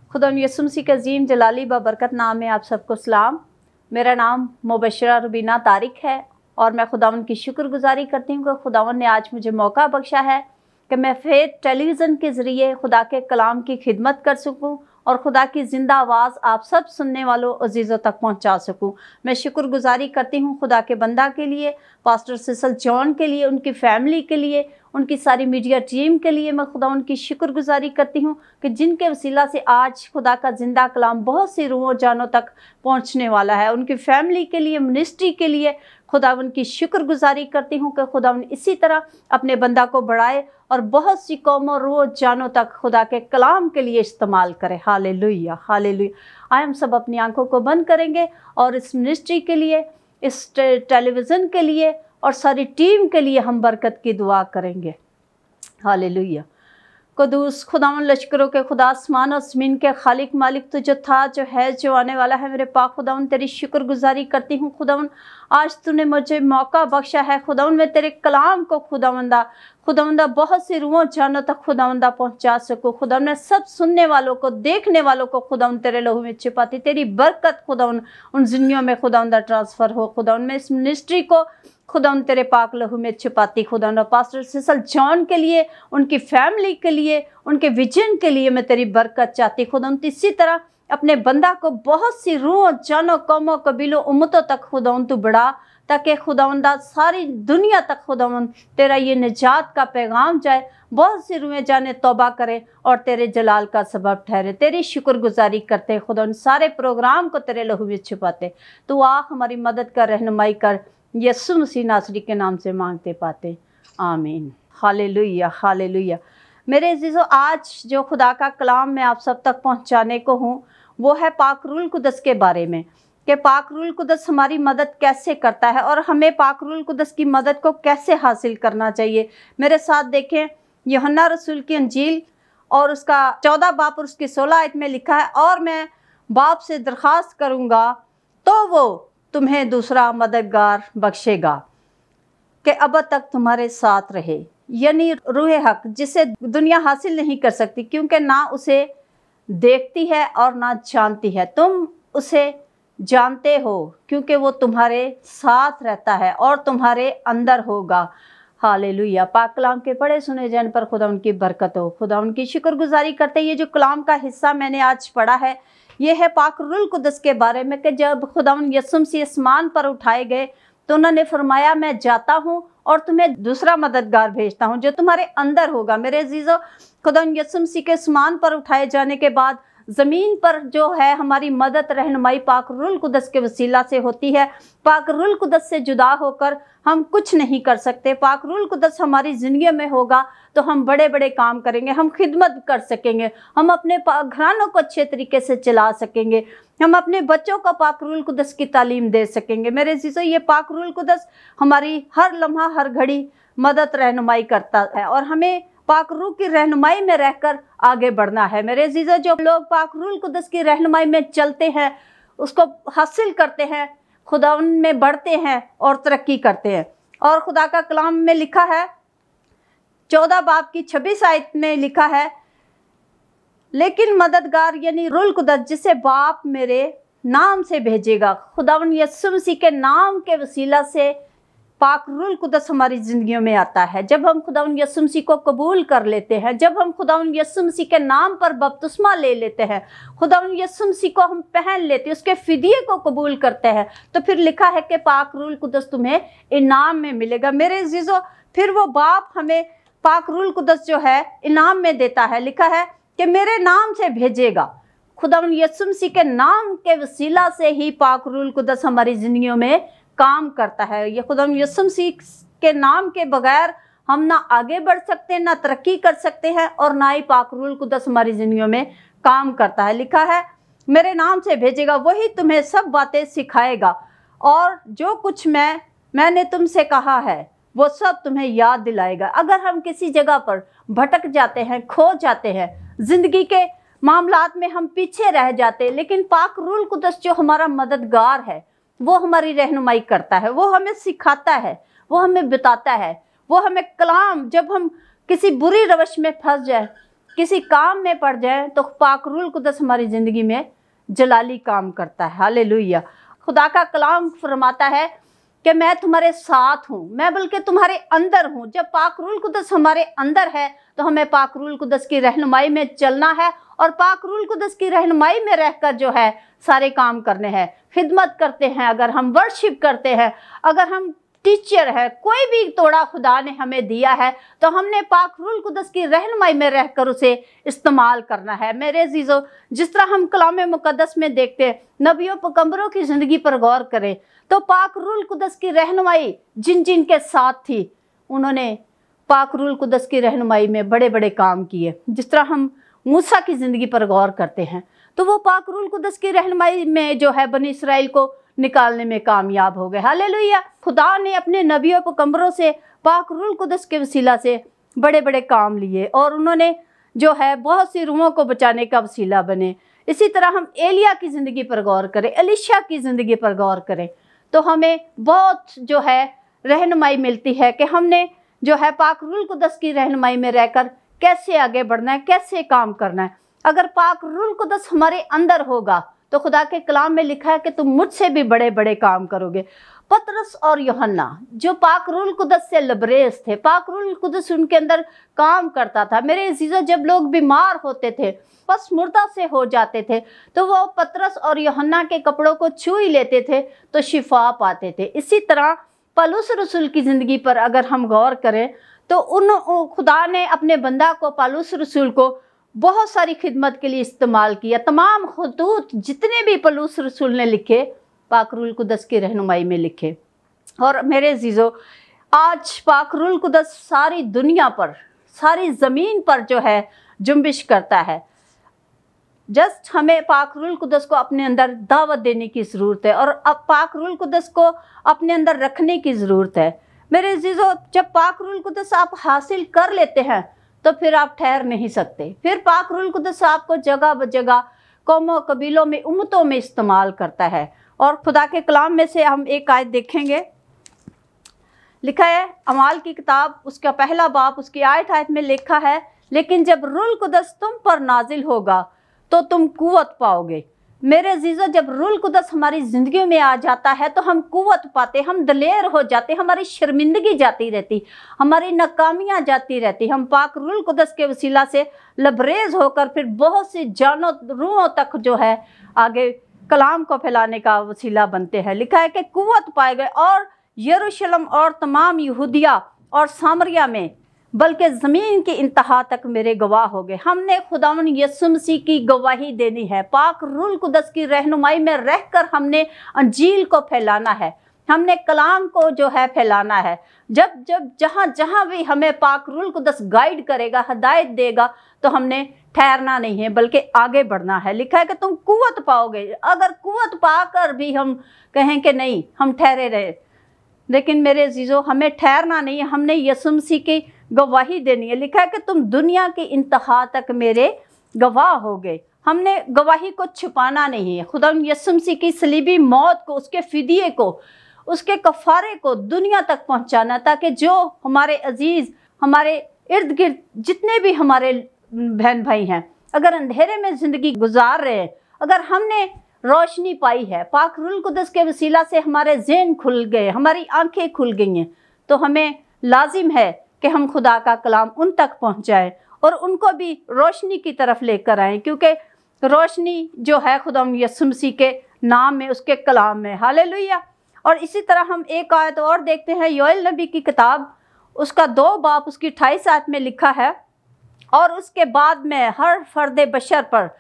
खुदा यसु मसीह के अजीम जलाली बबरकत नाम में आप सबको सलाम। मेरा नाम मुबशरा रुबीना तारिक है और मैं खुदावन की शुक्रगुजारी करती हूँ कि खुदावन ने आज मुझे मौका बख्शा है कि मैं फेथ टेलीविज़न के ज़रिए खुदा के कलाम की खिदमत कर सकूँ और खुदा की ज़िंदा आवाज़ आप सब सुनने वालों अजीज़ों तक पहुँचा सकूँ। मैं शुक्रगुजारी करती हूँ खुदा के बंदा के लिए, पास्टर सिसल जॉन के लिए, उनकी फैमिली के लिए, उनकी सारी मीडिया टीम के लिए मैं खुदा उनकी शुक्रगुजारी करती हूँ कि जिनके वसीला से आज खुदा का ज़िंदा कलाम बहुत सी रूहों जानों तक पहुँचने वाला है। उनकी फैमिली के लिए, मिनिस्ट्री के लिए खुदा उनकी शुक्रगुजारी करती हूँ कि खुदा इसी तरह अपने बंदा को बढ़ाए और बहुत सी कौमों रूहों जानों तक खुदा के कलाम के लिए इस्तेमाल करे। Hallelujah, hallelujah. आए हम सब अपनी आंखों को बंद करेंगे और इस मिनिस्ट्री के लिए, इस टेलीविज़न के लिए और सारी टीम के लिए हम बरकत की दुआ करेंगे। हालेलुया। कुदूस खुदावन लश्करों के खुदा, आसमान और ज़मीन के खालिक मालिक, तो जो था, जो है, जो आने वाला है, मेरे पाक खुदावन तेरी शुक्रगुजारी करती हूँ। खुदावन आज तूने मुझे मौका बख्शा है खुदावन मैं तेरे कलाम को खुदावंदा बहुत सी रूहों जानों तक खुदावंदा पहुँचा सकूँ। खुदावन मैं सब सुनने वालों को, देखने वालों को खुदावन तेरे लहू में छिपाती, तेरी बरकत खुदावन उन जिंदगियों में खुदावंदा ट्रांसफ़र हो। खुदावन मैं इस मिनिस्ट्री को खुदावन तेरे पाक लहू में छिपाती। खुदावन पास्टर सिसल जॉन के लिए, उनकी फैमिली के लिए, उनके विजन के लिए मैं तेरी बरकत चाहती। खुदावन इसी तरह अपने बंदा को बहुत सी रूहों जानों कौमों कबीलों उम्मतों तक खुदावन तू बढ़ा, ताकि खुदावंदा सारी दुनिया तक खुदावन तेरा ये निजात का पैगाम जाए, बहुत सी रूहें जाने तौबा करे और तेरे जलाल का सबब ठहरे। तेरी शुक्रगुजारी करते खुदावन, सारे प्रोग्राम को तेरे लहू में छिपाते। तो आ हमारी मदद कर, रहनुमाई कर, यसु मसीह नासरी के नाम से मांगते पाते, आमीन। Hallelujah, hallelujah. मेरे अजीज़ों, आज जो खुदा का कलाम मैं आप सब तक पहुंचाने को हूँ वो है पाक रूल कुदस के बारे में, कि पाक रूल कुदस हमारी मदद कैसे करता है और हमें पाक रूल कुदस की मदद को कैसे हासिल करना चाहिए। मेरे साथ देखें, यूहन्ना रसूल की अंजील और उसका 14 बाब और उसकी 16 आयत में लिखा है, और मैं बाप से दरख्वास्त करूँगा तो वो तुम्हें दूसरा मददगार बख्शेगा कि अब तक तुम्हारे साथ रहे, यानी रूह हक, जिसे दुनिया हासिल नहीं कर सकती क्योंकि ना उसे देखती है और ना जानती है। तुम उसे जानते हो क्योंकि वो तुम्हारे साथ रहता है और तुम्हारे अंदर होगा। हालेलुया। पाक कलाम के पढ़े सुने जाने पर खुदा उनकी बरकत हो। खुदा उनकी शुक्रगुजारी करते। ये जो कलाम का हिस्सा मैंने आज पढ़ा है ये है पाक रूल कुदस के बारे में, कि जब खुदावन यसुम से आसमान पर उठाए गए तो उन्होंने फरमाया मैं जाता हूँ और तुम्हें दूसरा मददगार भेजता हूँ जो तुम्हारे अंदर होगा। मेरे अजीज़ों, खुदावन यसुम से के आसमान पर उठाए जाने के बाद ज़मीन पर जो है हमारी मदद रहनुमाई पाक रूल कुदस के वसीला से होती है। पाक रूल कुदस से जुदा होकर हम कुछ नहीं कर सकते। पाक रूल कुदस हमारी ज़िंदगी में होगा तो हम बड़े बड़े काम करेंगे, हम खिदमत कर सकेंगे, हम अपने घरानों को अच्छे तरीके से चला सकेंगे, हम अपने बच्चों को पाक रूल कुदस की तालीम दे सकेंगे। मेरे अजीज़ों, ये पाक रूल कुदस हमारी हर लम्हा हर घड़ी मदद रहनुमाई करता है और हमें पाक रूह की रहनुमाई में रहकर आगे बढ़ना है। मेरे अजीज़ों, जो लोग पाक रूह कुदस की रहनुमाई में चलते हैं, उसको हासिल करते हैं, खुदा में बढ़ते हैं और तरक्की करते हैं। और खुदा का कलाम में लिखा है 14 बाब की 26 आयत में लिखा है, लेकिन मददगार यानी रूह कुदस जिसे बाप मेरे नाम से भेजेगा। खुदावन यसुम मसीह के नाम के वसीला से पाक रूह कुदस हमारी ज़िंदगियों में आता है। जब हम खुदावन यसुम मसीह को कबूल कर लेते हैं, जब हम खुदावन यसुम मसीह के नाम पर बपतिस्मा ले लेते हैं, खुदावन यसुम मसीह को हम पहन लेते हैं, उसके फिदिये को कबूल करते हैं, तो फिर लिखा है कि पाक रूह कुदस तुम्हें इनाम में मिलेगा। मेरे अजीज़ों, फिर वो बाप हमें पाक रूह कुदस जो है इनाम में देता है। लिखा है कि मेरे नाम से भेजेगा। खुदावन यसुम मसीह के नाम के वसीला से ही पाक रूह कुदस हमारी ज़िंदगियों में काम करता है। ये खुदावन यसुम मसीह के नाम के बगैर हम ना आगे बढ़ सकते हैं, ना तरक्की कर सकते हैं और ना ही पाक रूह कुदस हमारी ज़िंदगियों में काम करता है। लिखा है मेरे नाम से भेजेगा, वही तुम्हें सब बातें सिखाएगा और जो कुछ मैंने तुमसे कहा है वो सब तुम्हें याद दिलाएगा। अगर हम किसी जगह पर भटक जाते हैं, खो जाते हैं, ज़िंदगी के मामलात में हम पीछे रह जाते हैं, लेकिन पाक रूह कुदस जो हमारा मददगार है, वो हमारी रहनुमाई करता है, वो हमें सिखाता है, वो हमें बताता है, वो हमें कलाम, जब हम किसी बुरी रवश में फंस जाए, किसी काम में पड़ जाए, तो पाक रूह कुद्दस हमारी ज़िंदगी में जलाली काम करता है। हालेलुया। खुदा का कलाम फरमाता है कि मैं तुम्हारे साथ हूँ, मैं बल्कि तुम्हारे अंदर हूँ। जब पाक रूह कुद्दस हमारे अंदर है तो हमें पाक रूह कुद्दस की रहनुमाई में चलना है और पाक रूह कुद्दस की रहनुमाई में रहकर जो है सारे काम करने हैं। खिदमत करते हैं, अगर हम वर्शिप करते हैं, अगर हम टीचर है, कोई भी तोड़ा खुदा ने हमें दिया है तो हमने पाक रूह कुद्दस की रहनुमाई में रहकर उसे इस्तेमाल करना है। मेरे अजीजों, जिस तरह हम कलाम मुकद्दस में देखते हैं, नबियों पैगंबरों की ज़िंदगी पर गौर करें तो पाक रूह कुद्दस की रहनुमाई जिन जिन के साथ थी, उन्होंने पाक रूह कुद्दस की रहनुमाई में बड़े बड़े काम किए। जिस तरह हम मूसा की ज़िंदगी पर गौर करते हैं तो वो पाक रूह कुद्दस की रहनुमाई में जो है बनी इसराइल को निकालने में कामयाब हो गए। हालेलुया। खुदा ने अपने नबियों पैगंबरों से पाक रूह कुद्दस के वसीला से बड़े बड़े काम लिए और उन्होंने जो है बहुत सी रूहों को बचाने का वसीला बने। इसी तरह हम एलिया की ज़िंदगी पर गौर करें, एलीशा की ज़िंदगी पर गौर करें तो हमें बहुत जो है रहनुमाई मिलती है कि हमने जो है पाक रूह कुद्दस की रहनुमाई में रहकर कैसे आगे बढ़ना है, कैसे काम करना है। अगर पाक रूह कुद्दस हमारे अंदर होगा तो खुदा के कलाम में लिखा है कि तुम मुझसे भी बड़े बड़े काम करोगे। पतरस और यूहन्ना जो पाक रूह कुद्दस से लबरेज थे, पाक रूह कुद्दस उनके अंदर काम करता था। मेरे अजीजों, जब लोग बीमार होते थे, बस मुर्दा से हो जाते थे, तो वो पतरस और यूहन्ना के कपड़ों को छू ही लेते थे तो शिफा पाते थे। इसी तरह पौलुस रसूल की ज़िंदगी पर अगर हम गौर करें तो खुदा ने अपने बंदा को, पौलुस रसूल को, बहुत सारी खिदमत के लिए इस्तेमाल किया। तमाम खुतूत जितने भी पौलुस रसूल ने लिखे, पाक रूह कुद्दस की रहनुमाई में लिखे। और मेरे अजीजों, आज पाक रूह कुद्दस सारी दुनिया पर, सारी ज़मीन पर जो है जुम्बिश करता है। जस्ट हमें पाक रूह कुद्दस को अपने अंदर दावत देने की ज़रूरत है और अब पाक रूह कुद्दस को अपने अंदर रखने की ज़रूरत है। मेरे अजीजों, जब पाक रूह कुद्दस आप हासिल कर लेते हैं तो फिर आप ठहर नहीं सकते। फिर पाक रूह कुद्दस आपको जगह ब जगह, कौमों, कबीलों में, उम्मतों में इस्तेमाल करता है। और खुदा के कलाम में से हम एक आयत देखेंगे। लिखा है अमाल की किताब, उसका पहला बाब, उसकी आयत में लिखा है, लेकिन जब रूह कुद्दस तुम पर नाजिल होगा तो तुम कुव्वत पाओगे। मेरे अजीज़ों, जब रूह कुद्दस हमारी ज़िंदगी में आ जाता है तो हम कुव्वत पाते, हम दलेर हो जाते, हमारी शर्मिंदगी जाती रहती, हमारी नाकामियाँ जाती रहती। हम पाक रूह कुद्दस के वसीला से लबरेज होकर फिर बहुत सी जानों रूहों तक जो है आगे कलाम को फैलाने का वसीला बनते हैं। लिखा है कि कुव्वत पाए गए और यरूशलेम और तमाम यहूदिया और सामरिया में, बल्कि ज़मीन की इंतहा तक मेरे गवाह हो गए। हमने खुदावंद यीशु मसीह की गवाही देनी है। पाक रूह कुद्दस की रहनुमाई में रहकर हमने अंजील को फैलाना है, हमने कलाम को जो है फैलाना है। जब जब जहाँ जहाँ भी हमें पाक रूह कुद्दस गाइड करेगा, हदायत देगा, तो हमने ठहरना नहीं है बल्कि आगे बढ़ना है। लिखा है कि तुम कुव्वत पाओगे। अगर कुव्वत पाकर भी हम कहें कि नहीं, हम ठहरे रहे, लेकिन मेरे अजीज़ों, हमें ठहरना नहीं है, हमने यीशु मसीह की गवाही देनी है। लिखा है कि तुम दुनिया की इंतहा तक मेरे गवाह हो गए। हमने गवाही को छुपाना नहीं है। खुदा यीशु मसीह की सलीबी मौत को, उसके फिदिये को, उसके कफ़ारे को दुनिया तक पहुंचाना, ताकि जो हमारे अजीज़, हमारे इर्द गिर्द जितने भी हमारे बहन भाई हैं, अगर अंधेरे में ज़िंदगी गुजार रहे हैं, अगर हमने रोशनी पाई है, पाक रूह कुद्दस के वसीला से हमारे ज़हन खुल गए, हमारी आंखें खुल गई हैं, तो हमें लाजिम है कि हम खुदा का कलाम उन तक पहुंचाएं और उनको भी रोशनी की तरफ लेकर आएं, क्योंकि रोशनी जो है खुदा यीशु मसीह के नाम में, उसके कलाम में। हालेलुया। और इसी तरह हम एक आयत और देखते हैं, योएल नबी की किताब, उसका 2 बाब, उसकी 28 आयत में लिखा है, और उसके बाद मैं हर फर्द बशर पर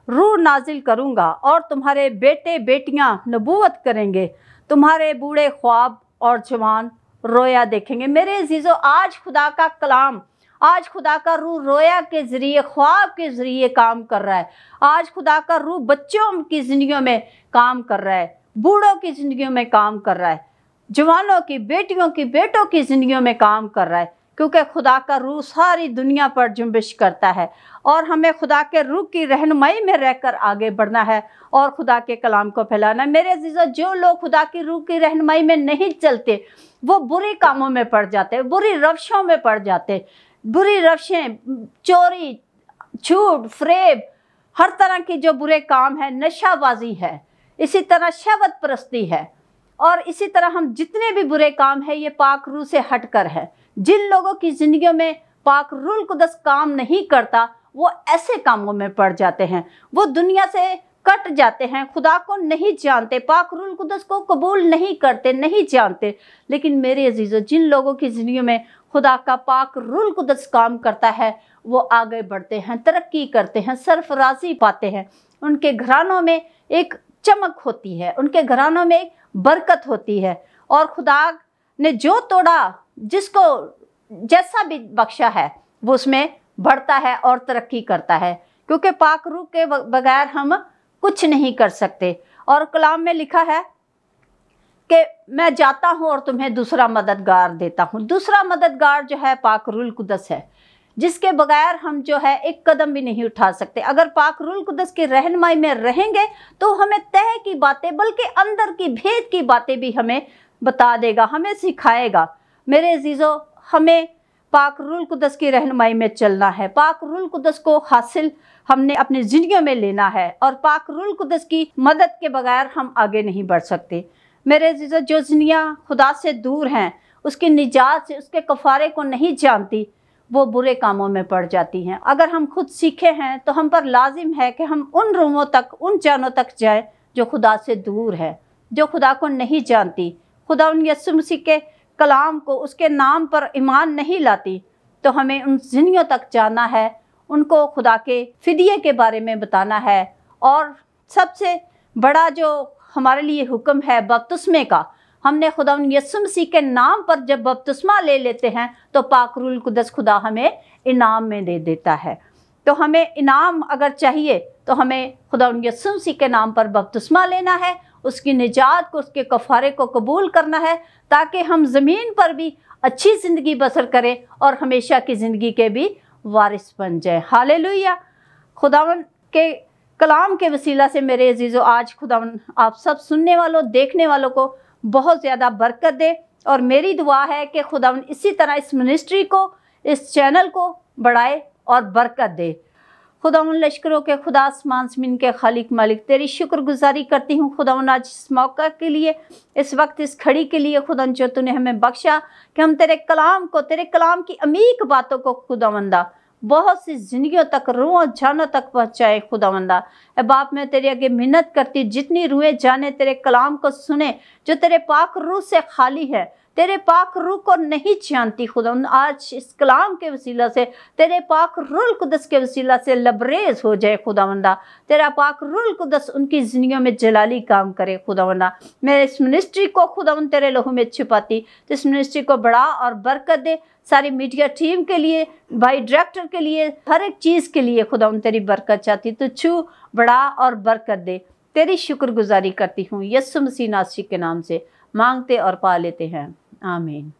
रूह नाजिल करूँगा और तुम्हारे बेटे बेटियाँ नबूवत करेंगे, तुम्हारे बूढ़े ख्वाब और जवान रोया देखेंगे। मेरे अजीज़ों, आज खुदा का कलाम, आज खुदा का रूह रोया के ज़रिए, ख्वाब के ज़रिए काम कर रहा है। आज खुदा का रूह बच्चों की ज़िंदगियों में काम कर रहा है, बूढ़ों की ज़िंदगियों में काम कर रहा है, जवानों की, बेटियों की, बेटों की ज़िंदगियों में काम कर रहा है। क्योंकि खुदा का रूह सारी दुनिया पर जुम्बिश करता है और हमें खुदा के रूह की रहनुमाई में रहकर आगे बढ़ना है और खुदा के कलाम को फैलाना है। मेरे अज़ीज़ों, जो लोग खुदा की रूह की रहनुमाई में नहीं चलते वो बुरे कामों में पड़ जाते, बुरी रवशों में पड़ जाते। बुरी रवशें, चोरी, झूठ, फरेब, हर तरह की जो बुरे काम है, नशाबाजी है, इसी तरह शहवत परस्ती है, और इसी तरह हम जितने भी बुरे काम हैं ये पाक रूह से हटकर है। जिन लोगों की ज़िंदगियों में पाक रूह कुदस काम नहीं करता वो ऐसे कामों में पड़ जाते हैं, वो दुनिया से कट जाते हैं, खुदा को नहीं जानते, पाक रूह कुदस को कबूल नहीं करते, नहीं जानते। लेकिन मेरे अजीज़ों, जिन लोगों की ज़िंदगी में खुदा का पाक रूह कुदस काम करता है वो आगे बढ़ते हैं, तरक्की करते हैं, सरफराजी पाते हैं। उनके घरानों में एक चमक होती है, उनके घरानों में एक बरकत होती है, और खुदा ने जो तोड़ा, जिसको जैसा भी बख्शा है वो उसमें बढ़ता है और तरक्की करता है, क्योंकि पाक रूह के बगैर हम कुछ नहीं कर सकते। और कलाम में लिखा है कि मैं जाता हूँ और तुम्हें दूसरा मददगार देता हूँ। दूसरा मददगार जो है पाक रूह कुदस है, जिसके बगैर हम जो है एक कदम भी नहीं उठा सकते। अगर पाक रूह कुदस की रहनुमाई में रहेंगे तो हमें तह की बातें, बल्कि अंदर की भेद की बातें भी हमें बता देगा, हमें सिखाएगा। मेरे अजीज़ों, हमें पाक रूह कुदस की रहनुमाई में चलना है, पाक रूह कुदस को हासिल हमने अपनी ज़िंदगियों में लेना है, और पाक रूह कुदस की मदद के बगैर हम आगे नहीं बढ़ सकते। मेरे अजीज़ों, जो ज़िंदगियाँ खुदा से दूर हैं, उसकी निजात से, उसके कफ़ारे को नहीं जानती, वो बुरे कामों में पड़ जाती हैं। अगर हम खुद सीखे हैं तो हम पर लाजिम है कि हम उन रूहों तक, उन जानों तक जाएं जो खुदा से दूर है, जो खुदा को नहीं जानती, खुदा उन यीशु मसीह के कलाम को, उसके नाम पर ईमान नहीं लाती। तो हमें उन जिंदगियों तक जाना है, उनको खुदा के फिदिये के बारे में बताना है। और सबसे बड़ा जो हमारे लिए हुक्म है बपतिस्मे का, हमने खुदा यीशु मसीह के नाम पर जब बपतिस्मा ले लेते हैं तो पाक रूह कुदस खुदा हमें इनाम में दे देता है। तो हमें इनाम अगर चाहिए तो हमें खुदा यीशु मसीह के नाम पर बपतिस्मा लेना है, उसकी निजात को, उसके कफ़ारे को कबूल करना है, ताकि हम ज़मीन पर भी अच्छी ज़िंदगी बसर करें और हमेशा की ज़िंदगी के भी वारिस बन जाए। हालेलुया। खुदावन के कलाम के वसीला से मेरे अजीज़ों, आज खुदावन आप सब सुनने वालों, देखने वालों को बहुत ज़्यादा बरकत दे। और मेरी दुआ है कि खुदावन इसी तरह इस मिनिस्ट्री को, इस चैनल को बढ़ाए और बरकत दे। खुदावन लश्करों के खुदा, आसमान ज़मीन के खालिक मालिक, तेरी शुक्रगुजारी करती हूँ खुदावन आज इस मौका के लिए, इस वक्त इस घड़ी के लिए खुदावन जो तूने हमें बख्शा कि हम तेरे कलाम को, तेरे कलाम की अमीक बातों को खुदावंदा बहुत सी ज़िंदगियों तक, रूहों जानों तक पहुँचाए खुदावंदा। ए बाप, मैं तेरे आगे मिन्नत करती, जितनी रूहें जाने तेरे कलाम को सुने, जो तेरे पाक रूह से खाली है, तेरे पाक रूह को नहीं जानती खुदावंद, आज इस कलाम के वसीला से, तेरे पाक रूह कुदस के वसीला से लबरेज हो जाए खुदावंदा। तेरा पाक रूह कुदस उनकी ज़िंदगियों में जलाली काम करे खुदावंदा। मैं इस मिनिस्ट्री को खुदावंद तेरे लहू में छिपाती, इस मिनिस्ट्री को बढ़ा और बरकत दे। सारी मीडिया टीम के लिए, भाई डायरेक्टर के लिए, हर एक चीज़ के लिए खुदावंद तेरी बरकत चाहती, तो छू, बढ़ा और बरकत दे। तेरी शुक्रगुजारी करती हूँ यीशु मसीह नासरी के नाम से मांगते और पा लेते हैं, आमीन।